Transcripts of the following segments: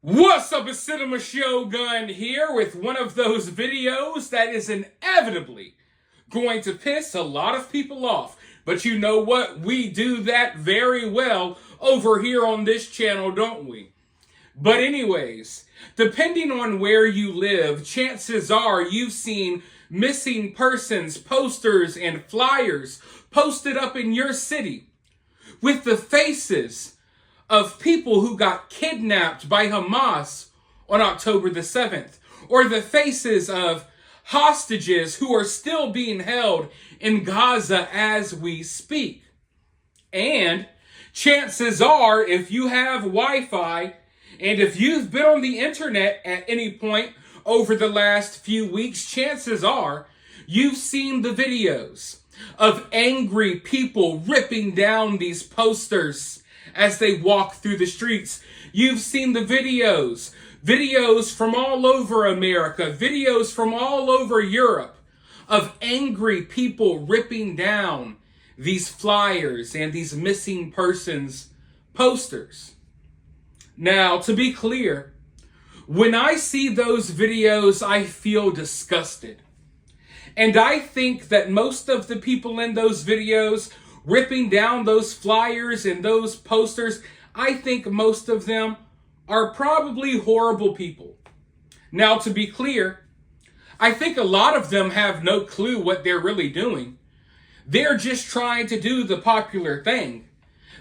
What's up, it's Cinema Shogun here with one of those videos that is inevitably going to piss a lot of people off. But you know what? We do that very well over here on this channel, don't we? But anyways, depending on where you live, chances are you've seen missing persons posters and flyers posted up in your city with the faces of people who got kidnapped by Hamas on October the 7th, or the faces of hostages who are still being held in Gaza as we speak. And chances are, if you have Wi-Fi, and if you've been on the internet at any point over the last few weeks, chances are you've seen the videos of angry people ripping down these posters as they walk through the streets. You've seen the videos from all over America, videos from all over Europe of angry people ripping down these flyers and these missing persons posters. Now, to be clear, when I see those videos, I feel disgusted. And I think that most of the people in those videos ripping down those flyers and those posters, I think most of them are probably horrible people. Now, to be clear, I think a lot of them have no clue what they're really doing. They're just trying to do the popular thing.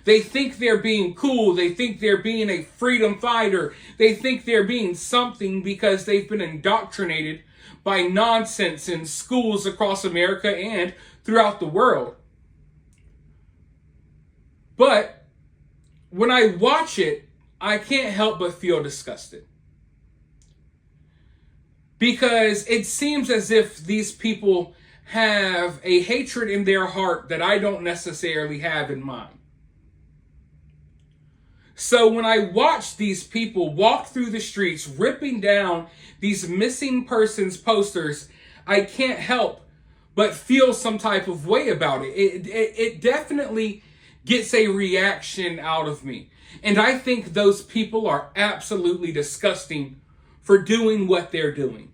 They think they're being cool. They think they're being a freedom fighter. They think they're being something because they've been indoctrinated by nonsense in schools across America and throughout the world. But when I watch it, I can't help but feel disgusted. Because it seems as if these people have a hatred in their heart that I don't necessarily have in mine. So when I watch these people walk through the streets ripping down these missing persons posters, I can't help but feel some type of way about it. It definitely gets a reaction out of me. And I think those people are absolutely disgusting for doing what they're doing.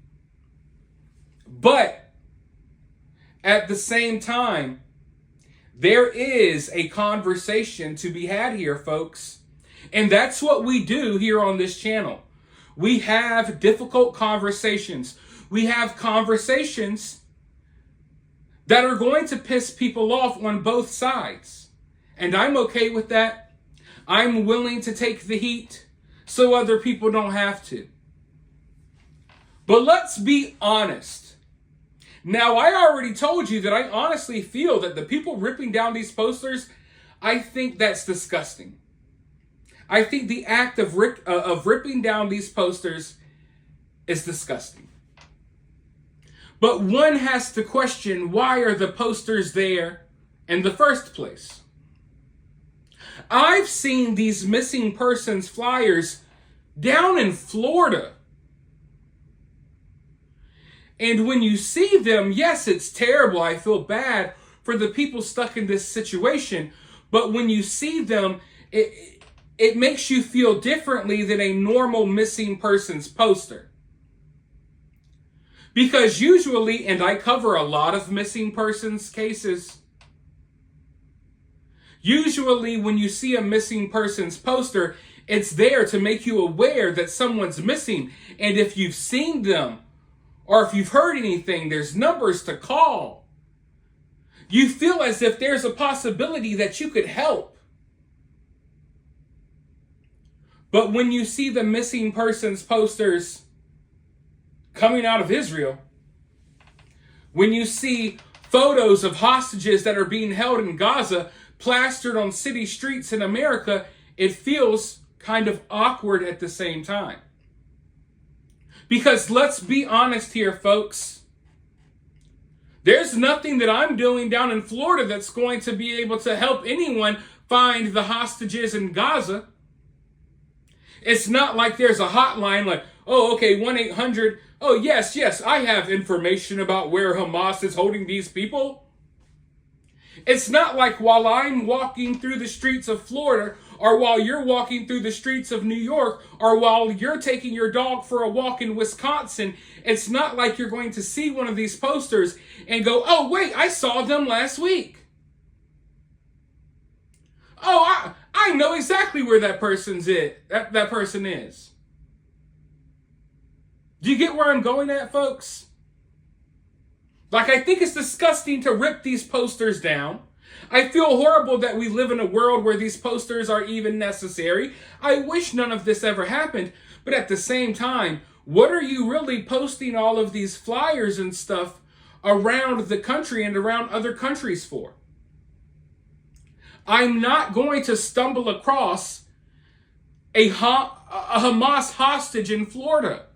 But at the same time, there is a conversation to be had here, folks. And that's what we do here on this channel. We have difficult conversations. We have conversations that are going to piss people off on both sides. And I'm okay with that. I'm willing to take the heat so other people don't have to. But let's be honest. Now, I already told you that I honestly feel that the people ripping down these posters, I think that's disgusting. I think the act of ripping down these posters is disgusting. But one has to question, why are the posters there in the first place? I've seen these missing persons flyers down in Florida. And when you see them, yes, it's terrible. I feel bad for the people stuck in this situation. But when you see them, it makes you feel differently than a normal missing persons poster. Because usually, and I cover a lot of missing persons cases, usually when you see a missing persons poster, it's there to make you aware that someone's missing. And if you've seen them, or if you've heard anything, there's numbers to call. You feel as if there's a possibility that you could help. But when you see the missing persons posters coming out of Israel, when you see photos of hostages that are being held in Gaza plastered on city streets in America, it feels kind of awkward at the same time. Because let's be honest here, folks. There's nothing that I'm doing down in Florida that's going to be able to help anyone find the hostages in Gaza. It's not like there's a hotline like, oh, okay, 1-800. Oh, yes, I have information about where Hamas is holding these people. It's not like while I'm walking through the streets of Florida or while you're walking through the streets of New York, or while you're taking your dog for a walk in Wisconsin, it's not like you're going to see one of these posters and go, oh, wait, I saw them last week. Oh, I know exactly where that person is. Do you get where I'm going at, folks? Like, I think it's disgusting to rip these posters down. I feel horrible that we live in a world where these posters are even necessary. I wish none of this ever happened. But at the same time, what are you really posting all of these flyers and stuff around the country and around other countries for? I'm not going to stumble across a Hamas hostage in Florida.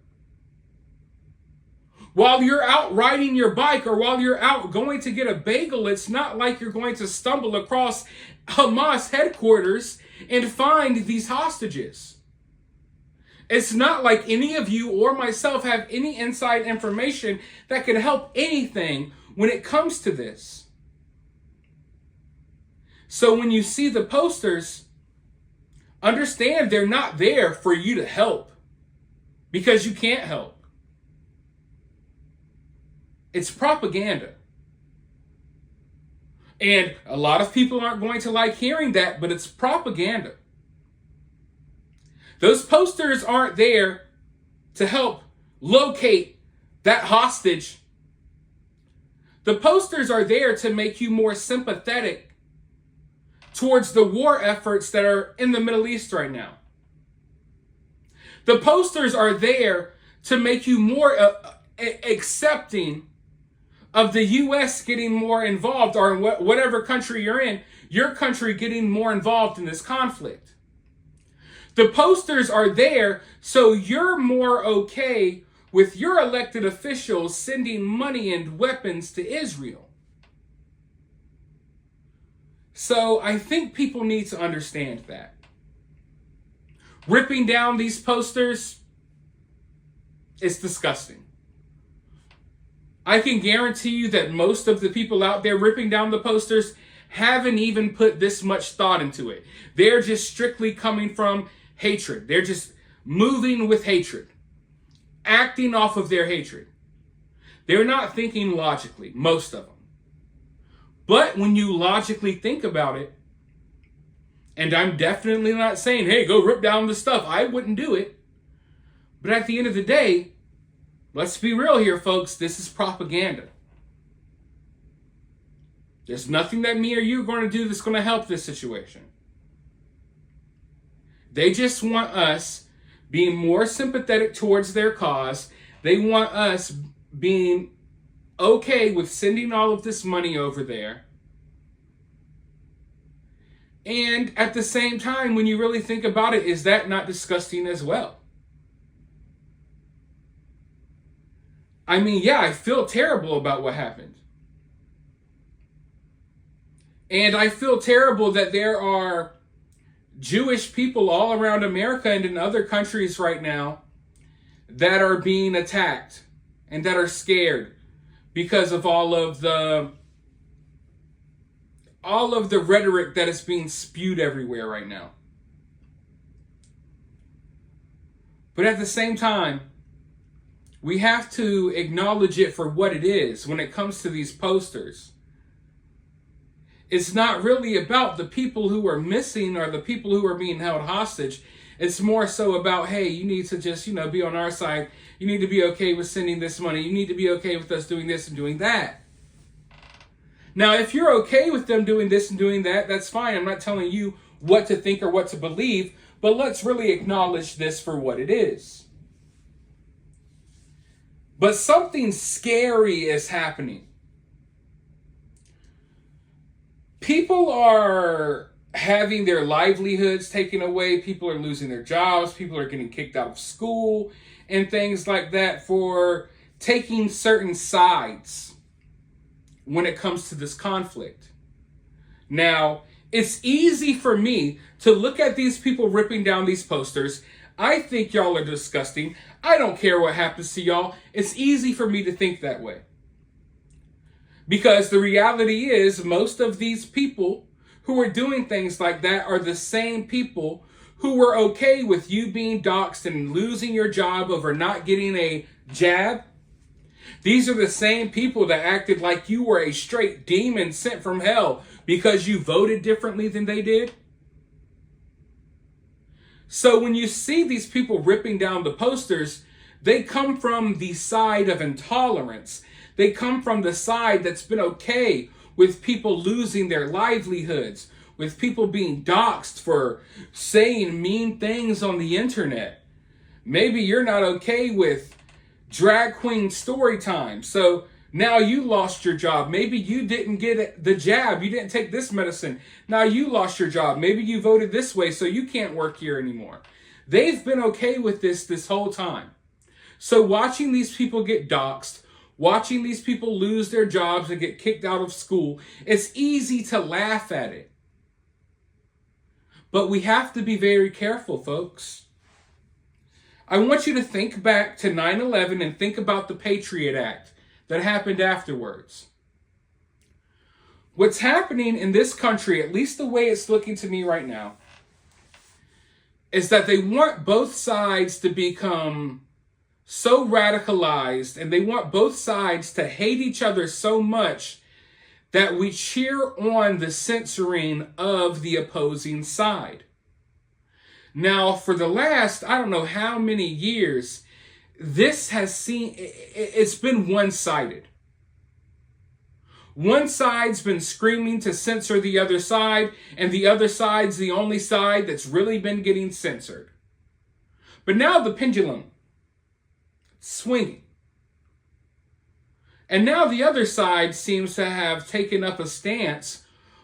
While you're out riding your bike or while you're out going to get a bagel, it's not like you're going to stumble across Hamas headquarters and find these hostages. It's not like any of you or myself have any inside information that can help anything when it comes to this. So when you see the posters, understand they're not there for you to help, because you can't help. It's propaganda. And a lot of people aren't going to like hearing that, but it's propaganda. Those posters aren't there to help locate that hostage. The posters are there to make you more sympathetic towards the war efforts that are in the Middle East right now. The posters are there to make you more accepting of the U.S. getting more involved, or in whatever country you're in, your country getting more involved in this conflict. The posters are there so you're more okay with your elected officials sending money and weapons to Israel. So I think people need to understand that. Ripping down these posters is disgusting. I can guarantee you that most of the people out there ripping down the posters haven't even put this much thought into it. They're just strictly coming from hatred. They're just moving with hatred, acting off of their hatred. They're not thinking logically, most of them. But when you logically think about it, and I'm definitely not saying, hey, go rip down the stuff. I wouldn't do it. But at the end of the day, let's be real here, folks. This is propaganda. There's nothing that me or you are going to do that's going to help this situation. They just want us being more sympathetic towards their cause. They want us being okay with sending all of this money over there. And at the same time, when you really think about it, is that not disgusting as well? I mean, yeah, I feel terrible about what happened. And I feel terrible that there are Jewish people all around America and in other countries right now that are being attacked and that are scared because of all of the rhetoric that is being spewed everywhere right now. But at the same time, we have to acknowledge it for what it is when it comes to these posters. It's not really about the people who are missing or the people who are being held hostage. It's more so about, hey, you need to just, be on our side. You need to be okay with sending this money. You need to be okay with us doing this and doing that. Now, if you're okay with them doing this and doing that, that's fine. I'm not telling you what to think or what to believe, but let's really acknowledge this for what it is. But something scary is happening. People are having their livelihoods taken away. People are losing their jobs. People are getting kicked out of school and things like that for taking certain sides when it comes to this conflict. Now, it's easy for me to look at these people ripping down these posters. I think y'all are disgusting. I don't care what happens to y'all. It's easy for me to think that way. Because the reality is, most of these people who are doing things like that are the same people who were okay with you being doxxed and losing your job over not getting a jab. These are the same people that acted like you were a straight demon sent from hell because you voted differently than they did. So when you see these people ripping down the posters, they come from the side of intolerance. They come from the side that's been okay with people losing their livelihoods, with people being doxxed for saying mean things on the internet. Maybe you're not okay with drag queen story time, so now you lost your job. Maybe you didn't get the jab. You didn't take this medicine. Now you lost your job. Maybe you voted this way, so you can't work here anymore. They've been okay with this whole time. So watching these people get doxxed, watching these people lose their jobs and get kicked out of school, it's easy to laugh at it. But we have to be very careful, folks. I want you to think back to 9/11 and think about the Patriot Act that happened afterwards. What's happening in this country, at least the way it's looking to me right now, is that they want both sides to become so radicalized, and they want both sides to hate each other so much that we cheer on the censoring of the opposing side. Now, for the last, I don't know how many years, it's been one-sided. One side's been screaming to censor the other side, and the other side's the only side that's really been getting censored. But now the pendulum swinging. And now the other side seems to have taken up a stance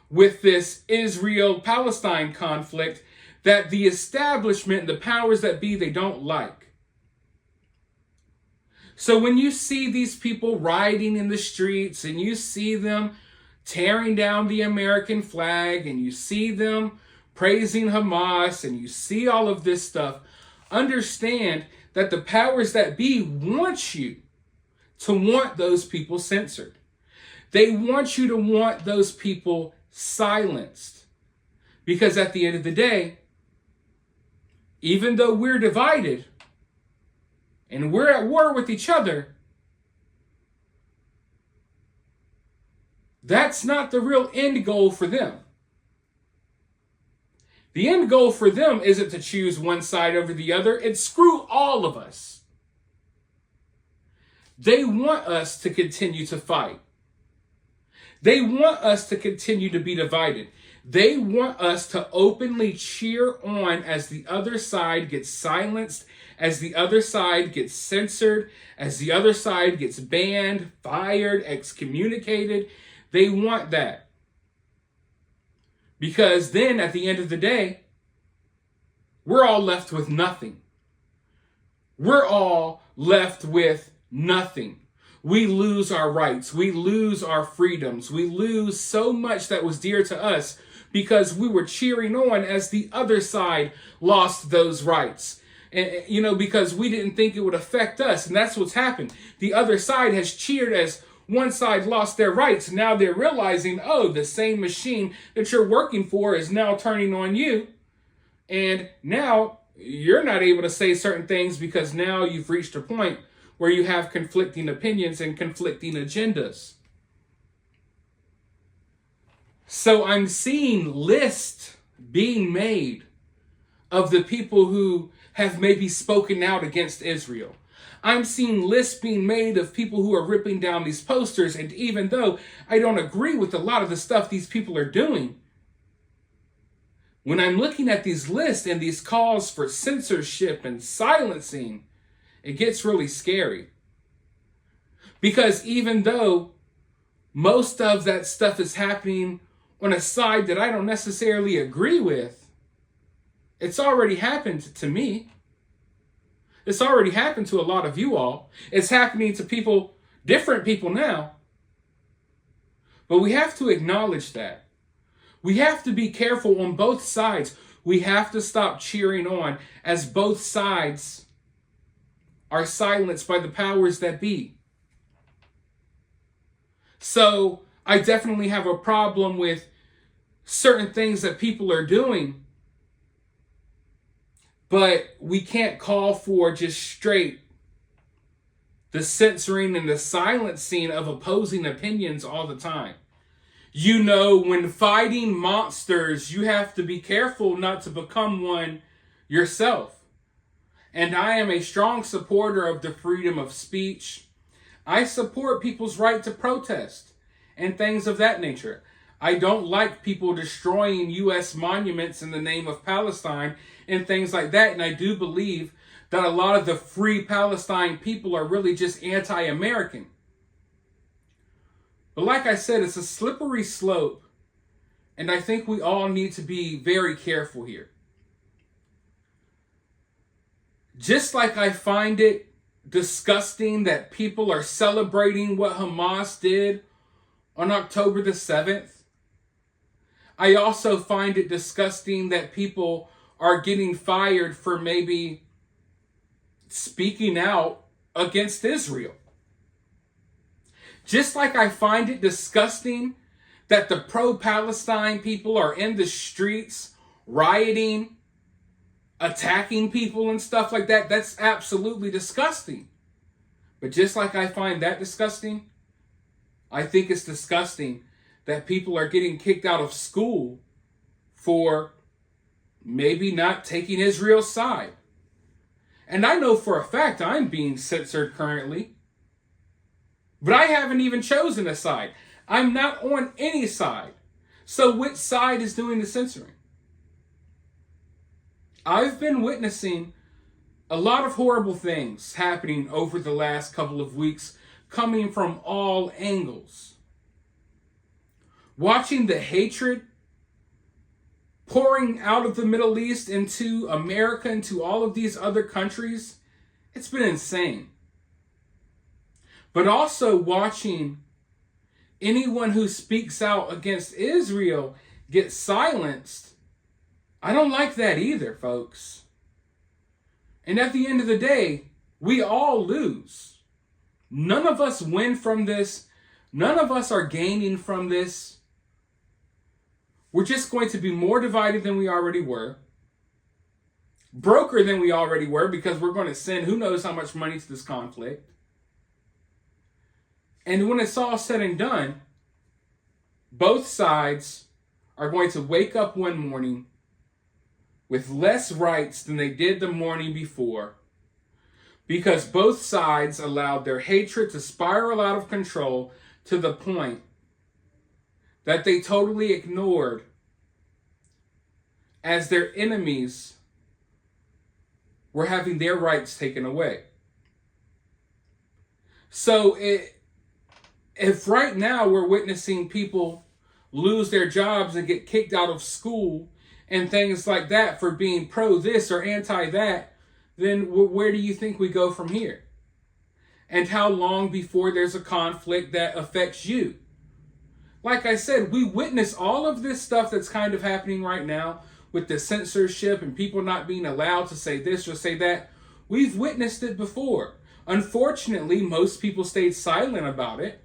with this Israel-Palestine conflict that the establishment, the powers that be, they don't like. So when you see these people rioting in the streets and you see them tearing down the American flag and you see them praising Hamas and you see all of this stuff, understand that the powers that be want you to want those people censored. They want you to want those people silenced. Because at the end of the day, even though we're divided and we're at war with each other, that's not the real end goal for them. The end goal for them isn't to choose one side over the other. It's screw all of us. They want us to continue to fight. They want us to continue to be divided. They want us to openly cheer on as the other side gets silenced, as the other side gets censored, as the other side gets banned, fired, excommunicated. They want that. Because then at the end of the day, we're all left with nothing. We're all left with nothing. We lose our rights. We lose our freedoms. We lose so much that was dear to us because we were cheering on as the other side lost those rights. And, because we didn't think it would affect us. And that's what's happened. The other side has cheered as one side lost their rights. Now they're realizing, oh, the same machine that you're working for is now turning on you. And now you're not able to say certain things because now you've reached a point where you have conflicting opinions and conflicting agendas. So I'm seeing lists being made of the people who have maybe spoken out against Israel. I'm seeing lists being made of people who are ripping down these posters, and even though I don't agree with a lot of the stuff these people are doing, when I'm looking at these lists and these calls for censorship and silencing, it gets really scary. Because even though most of that stuff is happening on a side that I don't necessarily agree with, it's already happened to me. It's already happened to a lot of you all. It's happening to people, different people now. But we have to acknowledge that. We have to be careful on both sides. We have to stop cheering on as both sides are silenced by the powers that be. So I definitely have a problem with certain things that people are doing, but we can't call for just straight the censoring and the silencing of opposing opinions all the time. You know, when fighting monsters, you have to be careful not to become one yourself. And I am a strong supporter of the freedom of speech. I support people's right to protest and things of that nature. I don't like people destroying U.S. monuments in the name of Palestine and things like that. And I do believe that a lot of the free Palestine people are really just anti-American. But like I said, it's a slippery slope, and I think we all need to be very careful here. Just like I find it disgusting that people are celebrating what Hamas did on October the 7th, I also find it disgusting that people are getting fired for maybe speaking out against Israel. Just like I find it disgusting that the pro-Palestine people are in the streets rioting, attacking people and stuff like that. That's absolutely disgusting. But just like I find that disgusting, I think it's disgusting that people are getting kicked out of school for maybe not taking Israel's side. And I know for a fact I'm being censored currently. But I haven't even chosen a side. I'm not on any side. So which side is doing the censoring? I've been witnessing a lot of horrible things happening over the last couple of weeks, coming from all angles. Watching the hatred pouring out of the Middle East into America, into all of these other countries, it's been insane. But also watching anyone who speaks out against Israel get silenced, I don't like that either, folks. And at the end of the day, we all lose. None of us win from this. None of us are gaining from this. We're just going to be more divided than we already were. Broker than we already were, because we're going to send who knows how much money to this conflict. And when it's all said and done, both sides are going to wake up one morning with less rights than they did the morning before, because both sides allowed their hatred to spiral out of control to the point that they totally ignored as their enemies were having their rights taken away. So if right now we're witnessing people lose their jobs and get kicked out of school and things like that for being pro this or anti that, then where do you think we go from here? And how long before there's a conflict that affects you? Like I said, we witness all of this stuff that's kind of happening right now with the censorship and people not being allowed to say this or say that. We've witnessed it before. Unfortunately, most people stayed silent about it.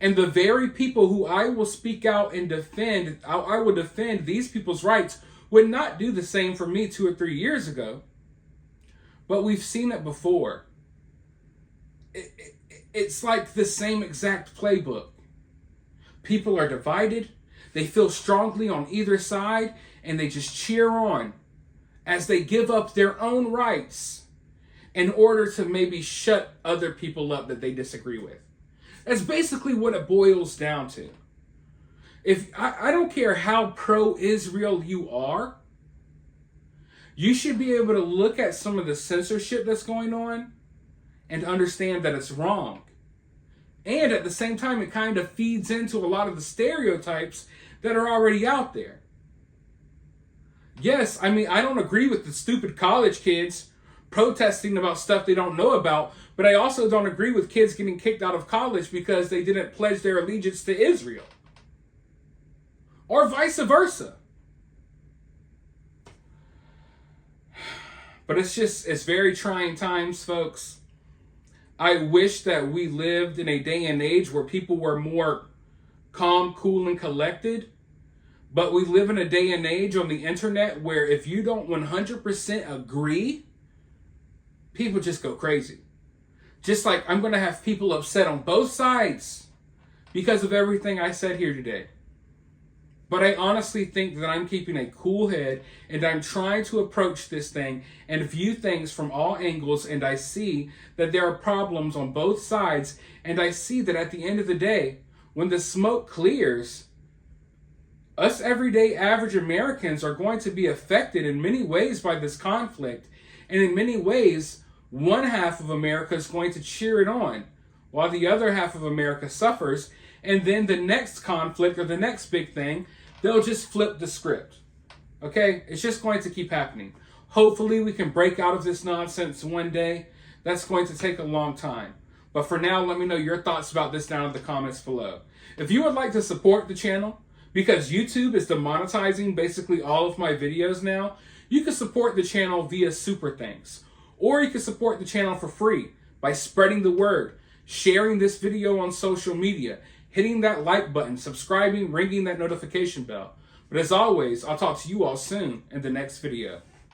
And the very people who I will speak out and defend, I will defend these people's rights, would not do the same for me 2 or 3 years ago. But we've seen it before. It's like the same exact playbook. People are divided. They feel strongly on either side, and they just cheer on as they give up their own rights in order to maybe shut other people up that they disagree with. That's basically what it boils down to. If I don't care how pro-Israel you are, you should be able to look at some of the censorship that's going on and understand that it's wrong. And at the same time, it kind of feeds into a lot of the stereotypes that are already out there. Yes, I mean, I don't agree with the stupid college kids protesting about stuff they don't know about, but I also don't agree with kids getting kicked out of college because they didn't pledge their allegiance to Israel. Or vice versa. But it's very trying times, folks. I wish that we lived in a day and age where people were more calm, cool, and collected. But we live in a day and age on the internet where if you don't 100% agree, people just go crazy. Just like I'm going to have people upset on both sides because of everything I said here today. But I honestly think that I'm keeping a cool head and I'm trying to approach this thing and view things from all angles, and I see that there are problems on both sides, and I see that at the end of the day, when the smoke clears, us everyday average Americans are going to be affected in many ways by this conflict, and in many ways, one half of America is going to cheer it on, while the other half of America suffers, and then the next conflict or the next big thing, they'll just flip the script. Okay? It's just going to keep happening. Hopefully we can break out of this nonsense one day. That's going to take a long time. But for now, let me know your thoughts about this down in the comments below. If you would like to support the channel, because YouTube is demonetizing basically all of my videos now, you can support the channel via super thanks. Or you can support the channel for free by spreading the word, sharing this video on social media, hitting that like button, subscribing, ringing that notification bell. But as always, I'll talk to you all soon in the next video.